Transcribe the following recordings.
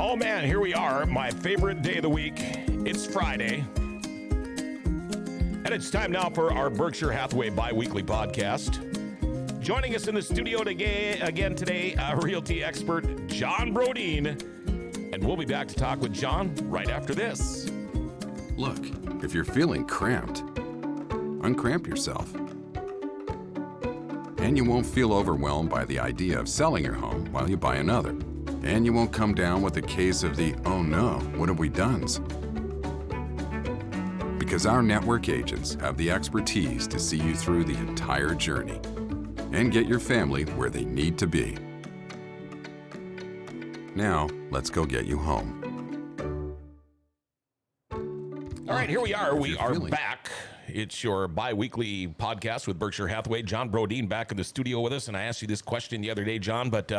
Oh man, here we are, my favorite day of the week. It's Friday. And it's time now for our Berkshire Hathaway bi-weekly podcast. Joining us in the studio again today, realty expert John Brodeen. And we'll be back to talk with John right after this. Look, if you're feeling cramped, uncramp yourself. And you won't feel overwhelmed by the idea of selling your home while you buy another. And you won't come down with a case of the, oh no, what have we done's? Because our network agents have the expertise to see you through the entire journey and get your family where they need to be. Now, let's go get you home. All right, here we are. We are back. It's your bi-weekly podcast with Berkshire Hathaway. John Brodeen back in the studio with us. And I asked you this question the other day, John, but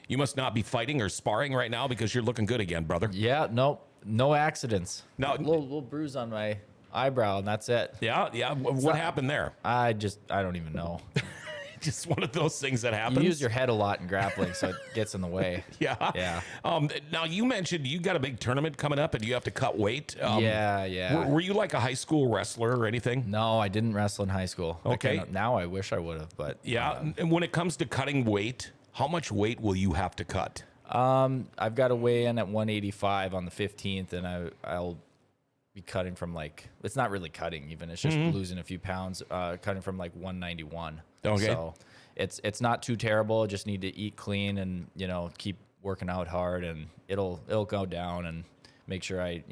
you must not be fighting or sparring right now because you're looking good again, brother. Yeah, no accidents. No, little bruise on my eyebrow, and that's it. Yeah. What happened there? I don't even know. Just one of those things that happens. You use your head a lot in grappling, so it gets in the way. Yeah. Now, you mentioned you got a big tournament coming up and you have to cut weight. Yeah. Were you like a high school wrestler or anything? No, I didn't wrestle in high school. Okay. Now I wish I would have, but... Yeah, and when it comes to cutting weight, how much weight will you have to cut? I've got to weigh in at 185 on the 15th, and I'll be cutting from it's not really cutting even. It's just losing a few pounds, cutting from 191. Okay. So it's not too terrible. Just need to eat clean and, keep working out hard, and it'll go down, and make sure I,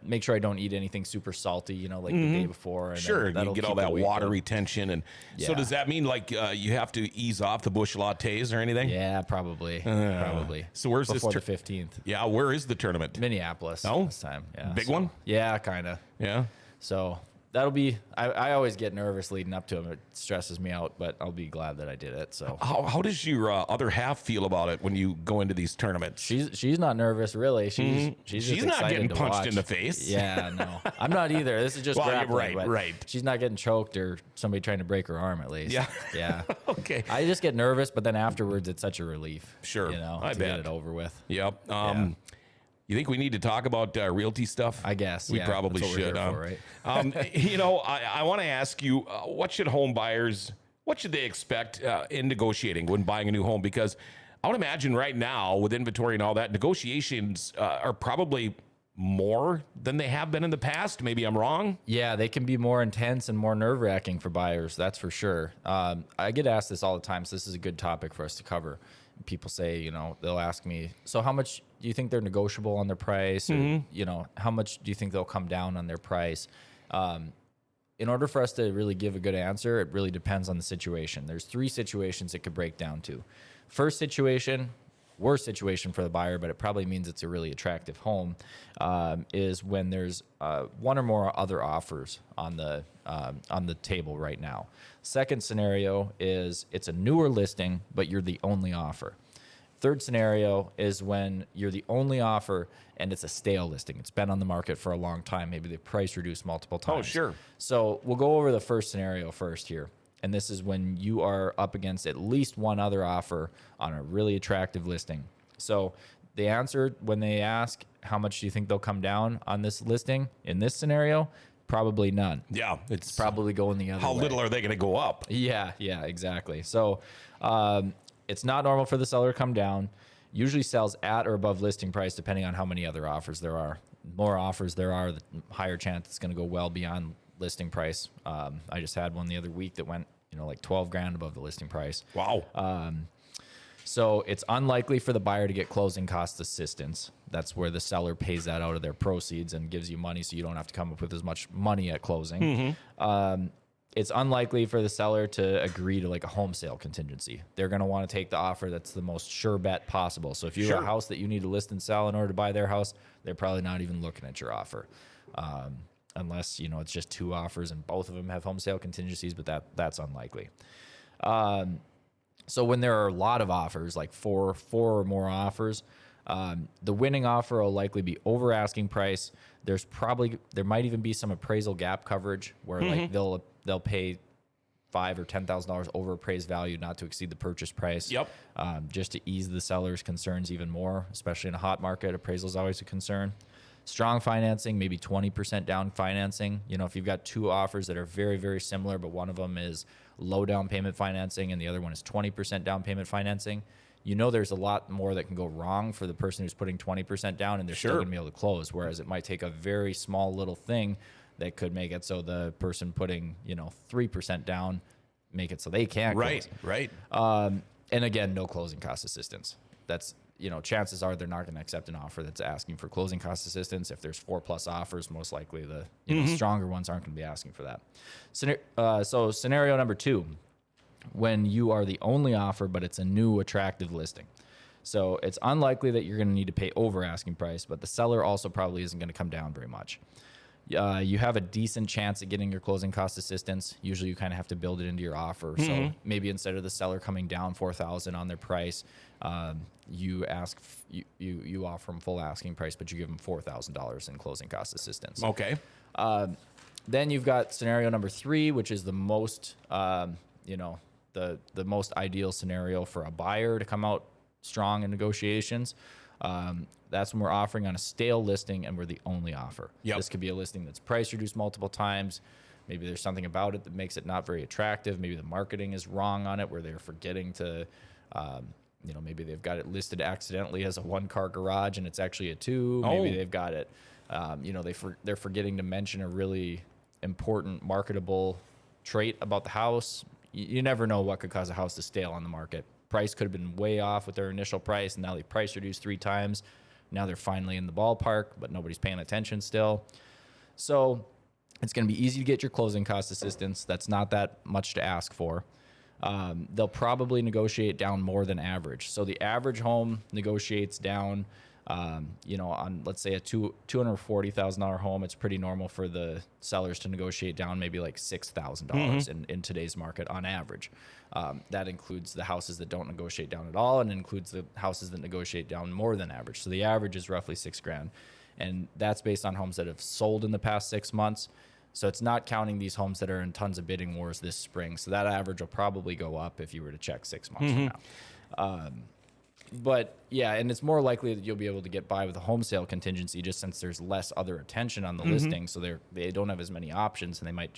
make sure I don't eat anything super salty, the day before. And sure, you get all that water retention. And so does that mean you have to ease off the bush lattes or anything? Yeah, probably. Probably. So where's before this? The 15th. Yeah, where is the tournament? Minneapolis. This time. Yeah. Big one? Yeah, kind of. Yeah. So that'll be, I always get nervous leading up to them. It stresses me out, but I'll be glad that I did it. So how does your other half feel about it when you go into these tournaments? She's not nervous, really. She's just not getting to punched watch. in the face. Yeah, no, I'm not either. This is just grappling, right. She's not getting choked or somebody trying to break her arm, at least. Yeah. Okay. I just get nervous, but then afterwards, it's such a relief. Sure, I to bet. get it over with. Yep. You think we need to talk about realty stuff? I guess. We probably should. Right? I want to ask you, what should they expect in negotiating when buying a new home? Because I would imagine right now with inventory and all that, negotiations are probably more than they have been in the past. Maybe I'm wrong. Yeah, they can be more intense and more nerve-wracking for buyers. That's for sure. I get asked this all the time, so this is a good topic for us to cover. People say, they'll ask me, so how much do you think they're negotiable on their price? Or, how much do you think they'll come down on their price? In order for us to really give a good answer, it really depends on the situation. There's 3 situations it could break down to. First situation, worst situation for the buyer, but it probably means it's a really attractive home, is when there's one or more other offers on the table right now. Second scenario is it's a newer listing, but you're the only offer. Third scenario is when you're the only offer and it's a stale listing. It's been on the market for a long time. Maybe the price reduced multiple times. Oh, sure. So we'll go over the first scenario first here. And this is when you are up against at least one other offer on a really attractive listing. So the answer when they ask, how much do you think they'll come down on this listing? In this scenario, probably none. Yeah. It's probably going the other way. How little are they going to go up? Yeah, exactly. So it's not normal for the seller to come down. Usually sells at or above listing price, depending on how many other offers there are. The more offers there are, the higher chance it's going to go well beyond listing price. I just had one the other week that went, $12,000 above the listing price. Wow. So it's unlikely for the buyer to get closing cost assistance. That's where the seller pays that out of their proceeds and gives you money so you don't have to come up with as much money at closing. It's unlikely for the seller to agree to a home sale contingency. They're going to want to take the offer that's the most sure bet possible. So if you have a house that you need to list and sell in order to buy their house, they're probably not even looking at your offer. Unless, it's just 2 offers and both of them have home sale contingencies, but that's unlikely. So when there are a lot of offers, like four or more offers, the winning offer will likely be over asking price. There might even be some appraisal gap coverage where they'll pay $5,000 or $10,000 over appraised value, not to exceed the purchase price. Yep. Just to ease the seller's concerns even more, especially in a hot market. Appraisal is always a concern. Strong financing, maybe 20% down financing. You know, if you've got two offers that are very, very similar, but one of them is low down payment financing and the other one is 20% down payment financing, you know there's a lot more that can go wrong for the person who's putting 20% down, and they're still going to be able to close. Whereas it might take a very small little thing that could make it so the person putting, 3% down make it so they can't close. Right. And again, no closing cost assistance. That's, chances are they're not going to accept an offer that's asking for closing cost assistance. If there's 4+ offers, most likely the stronger ones aren't going to be asking for that. So scenario number 2, when you are the only offer, but it's a new attractive listing. So it's unlikely that you're going to need to pay over asking price, but the seller also probably isn't going to come down very much. You have a decent chance at getting your closing cost assistance. Usually you kind of have to build it into your offer. So maybe instead of the seller coming down $4,000 on their price, you offer them full asking price, but you give them $4,000 in closing cost assistance. Okay. Then you've got scenario number 3, which is the most, the most ideal scenario for a buyer to come out strong in negotiations. That's when we're offering on a stale listing and we're the only offer. Yep. This could be a listing that's price reduced multiple times. Maybe there's something about it that makes it not very attractive. Maybe the marketing is wrong on it, where they're forgetting to, maybe they've got it listed accidentally as a 1-car garage and it's actually a 2. Maybe they've got it, they're forgetting to mention a really important marketable trait about the house. You never know what could cause a house to stale on the market. Price could have been way off with their initial price, and now they price reduced 3 times. Now they're finally in the ballpark, but nobody's paying attention still. So it's going to be easy to get your closing cost assistance. That's not that much to ask for. They'll probably negotiate down more than average. So the average home negotiates down, on, let's say, a $240,000 home. It's pretty normal for the sellers to negotiate down maybe like $6,000 in today's market on average. That includes the houses that don't negotiate down at all, and includes the houses that negotiate down more than average. So the average is roughly $6,000, and that's based on homes that have sold in the past 6 months. So it's not counting these homes that are in tons of bidding wars this spring. So that average will probably go up if you were to check 6 months from now. But yeah, and it's more likely that you'll be able to get by with a home sale contingency, just since there's less other attention on the listing. So they don't have as many options, and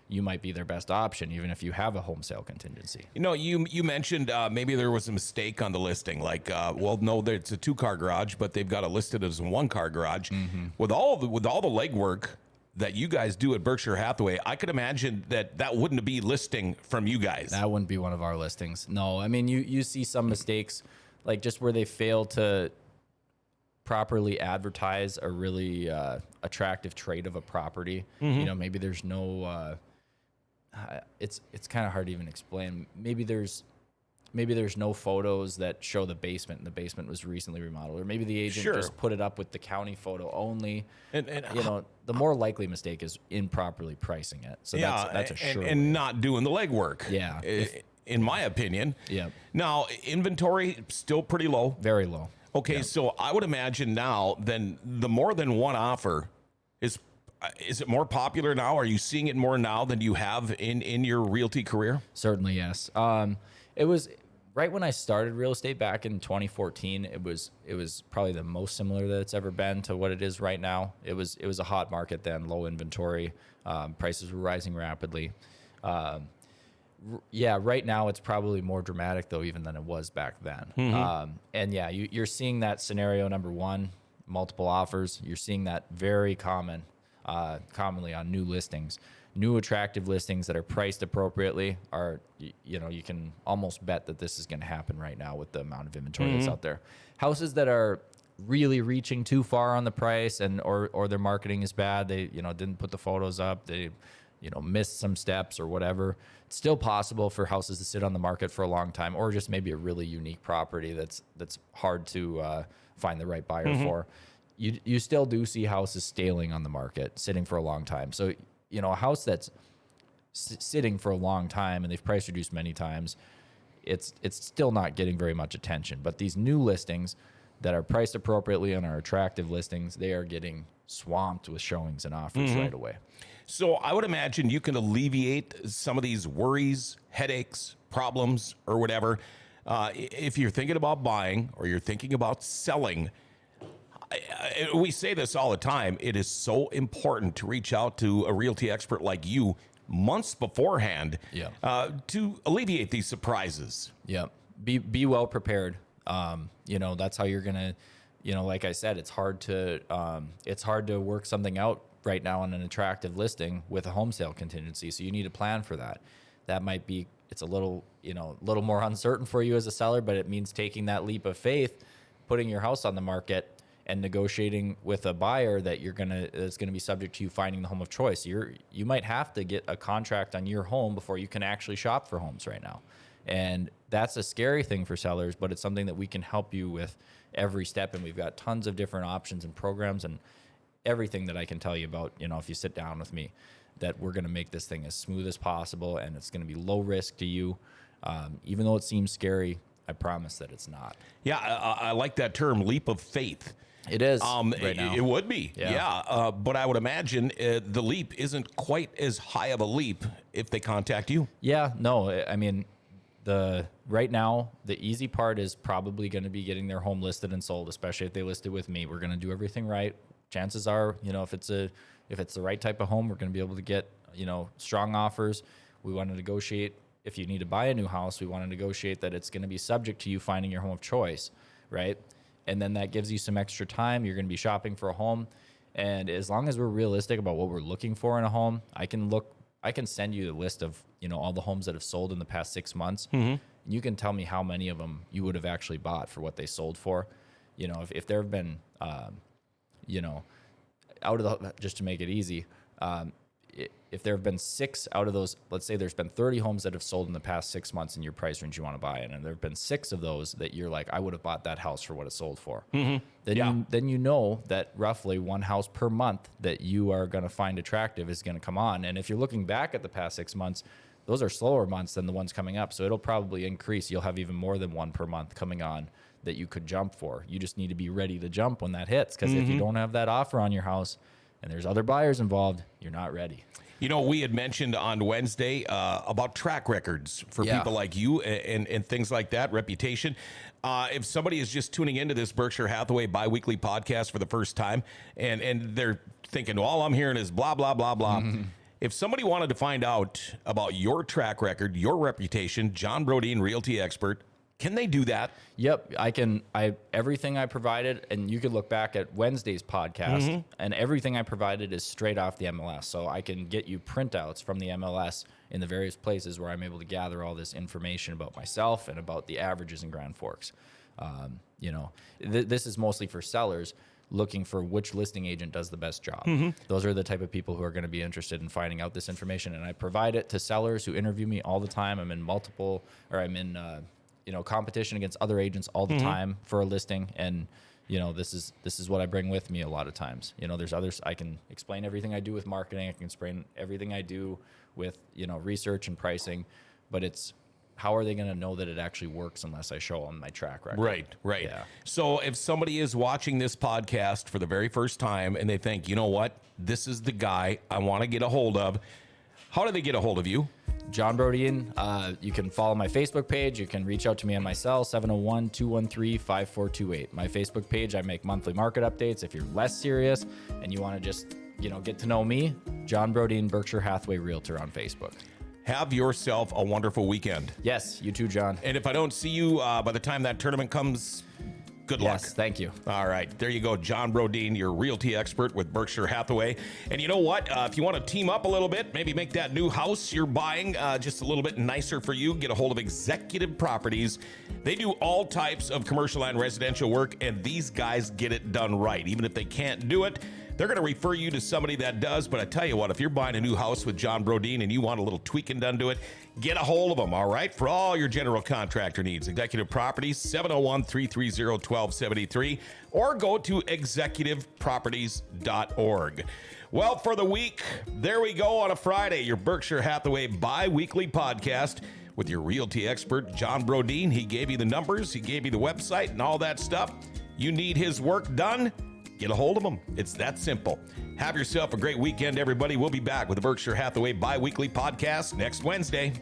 you might be their best option, even if you have a home sale contingency. You mentioned maybe there was a mistake on the listing. Like, no, it's a 2-car garage, but they've got it listed as a 1-car garage. With all the legwork that you guys do at Berkshire Hathaway, I could imagine that wouldn't be listing from you guys. That wouldn't be one of our listings. No, I mean, you see some mistakes, like just where they fail to properly advertise a really attractive trait of a property. Maybe there's no, it's kind of hard to even explain. Maybe there's no photos that show the basement, and the basement was recently remodeled, or maybe the agent just put it up with the county photo only. And the more likely mistake is improperly pricing it. So that's a sure and not doing the legwork. Yeah. In my opinion. Yeah. Now, inventory still pretty low. Very low. Okay, so I would imagine now then the more than one offer is it more popular now? Are you seeing it more now than you have in your realty career? Certainly, yes. It was right when I started real estate back in 2014. It was probably the most similar that it's ever been to what it is right now. It was a hot market then, low inventory, prices were rising rapidly. Right now it's probably more dramatic though, even than it was back then. And yeah, you're seeing that scenario number 1, multiple offers. You're seeing that very commonly on new listings. New attractive listings that are priced appropriately are, you can almost bet that this is going to happen right now with the amount of inventory that's out there. Houses that are really reaching too far on the price or their marketing is bad, they didn't put the photos up, they missed some steps or whatever. It's still possible for houses to sit on the market for a long time, or just maybe a really unique property that's hard to find the right buyer for. You still do see houses staling on the market, sitting for a long time. So a house that's sitting for a long time and they've price reduced many times, it's still not getting very much attention. But these new listings that are priced appropriately and are attractive listings, they are getting swamped with showings and offers right away. So I would imagine you can alleviate some of these worries, headaches, problems, or whatever. If you're thinking about buying or you're thinking about selling, we say this all the time. It is so important to reach out to a realty expert like you months beforehand to alleviate these surprises. Yeah. Be well prepared. That's how you're going to, like I said, it's hard to work something out right now on an attractive listing with a home sale contingency. So you need a plan for that. That might be, it's a little more uncertain for you as a seller, but it means taking that leap of faith, putting your house on the market and negotiating with a buyer that it's going to be subject to you finding the home of choice. You might have to get a contract on your home before you can actually shop for homes right now. And that's a scary thing for sellers, but it's something that we can help you with every step. And we've got tons of different options and programs and everything that I can tell you about, if you sit down with me, that we're going to make this thing as smooth as possible. And it's going to be low risk to you. Even though it seems scary, I promise that it's not. Yeah. I like that term, leap of faith. It is right now. It would be. Yeah. But I would imagine the leap isn't quite as high of a leap if they contact you. Yeah, no, I mean, right now, the easy part is probably going to be getting their home listed and sold, especially if they list it with me. We're going to do everything right. Chances are, if it's the right type of home, we're going to be able to get, strong offers. We want to negotiate. If you need to buy a new house, we want to negotiate that it's going to be subject to you finding your home of choice, right? And then that gives you some extra time. You're going to be shopping for a home. And as long as we're realistic about what we're looking for in a home, I can send you a list of, all the homes that have sold in the past 6 months. Mm-hmm. And you can tell me how many of them you would have actually bought for what they sold for. If there have been, just to make it easy, if there have been 6 out of those, let's say there's been 30 homes that have sold in the past 6 months in your price range you want to buy in, and there have been 6 of those that you're like, I would have bought that house for what it sold for. Mm-hmm. Then you know that roughly one house per month that you are going to find attractive is going to come on. And if you're looking back at the past 6 months, those are slower months than the ones coming up. So it'll probably increase. You'll have even more than one per month coming on that you could jump for. You just need to be ready to jump when that hits. Because if you don't have that offer on your house and there's other buyers involved, you're not ready. We had mentioned on Wednesday about track records for people like you and things like that, reputation. If somebody is just tuning into this Berkshire Hathaway biweekly podcast for the first time and they're thinking, all I'm hearing is blah, blah, blah, blah. Mm-hmm. If somebody wanted to find out about your track record, your reputation, John Brodin, realty expert, can they do that? Yep, I can. Everything I provided, and you could look back at Wednesday's podcast, and everything I provided is straight off the MLS. So I can get you printouts from the MLS in the various places where I'm able to gather all this information about myself and about the averages in Grand Forks. This is mostly for sellers looking for which listing agent does the best job. Mm-hmm. Those are the type of people who are going to be interested in finding out this information, and I provide it to sellers who interview me all the time. I'm in competition against other agents all the time for a listing. And, this is what I bring with me a lot of times. There's others. I can explain everything I do with marketing. I can explain everything I do with, research and pricing, but it's how are they going to know that it actually works unless I show them my track record? Right. Yeah. So if somebody is watching this podcast for the very first time and they think, you know what, this is the guy I want to get a hold of, how do they get a hold of you? John Brodin. You can follow my Facebook page. You can reach out to me on my cell, 701-213-5428. My Facebook page, I make monthly market updates. If you're less serious and you want to just, get to know me, John Brodin, Berkshire Hathaway Realtor on Facebook. Have yourself a wonderful weekend. Yes, you too, John. And if I don't see you by the time that tournament comes, good luck. Yes, thank you. All right. There you go. John Brodin, your realty expert with Berkshire Hathaway. And you know what? If you want to team up a little bit, maybe make that new house you're buying just a little bit nicer for you, get a hold of Executive Properties. They do all types of commercial and residential work, and these guys get it done right. Even if they can't do it, they're going to refer you to somebody that does. But I tell you what, if you're buying a new house with John Brodin and you want a little tweaking done to it, get a hold of them, all right? For all your general contractor needs. Executive Properties, 701-330-1273, or go to executiveproperties.org. Well, for the week, there we go on a Friday, your Berkshire Hathaway bi-weekly podcast with your realty expert, John Brodin. He gave you the numbers, he gave you the website and all that stuff. You need his work done? Get a hold of him. It's that simple. Have yourself a great weekend, everybody. We'll be back with the Berkshire Hathaway bi-weekly podcast next Wednesday.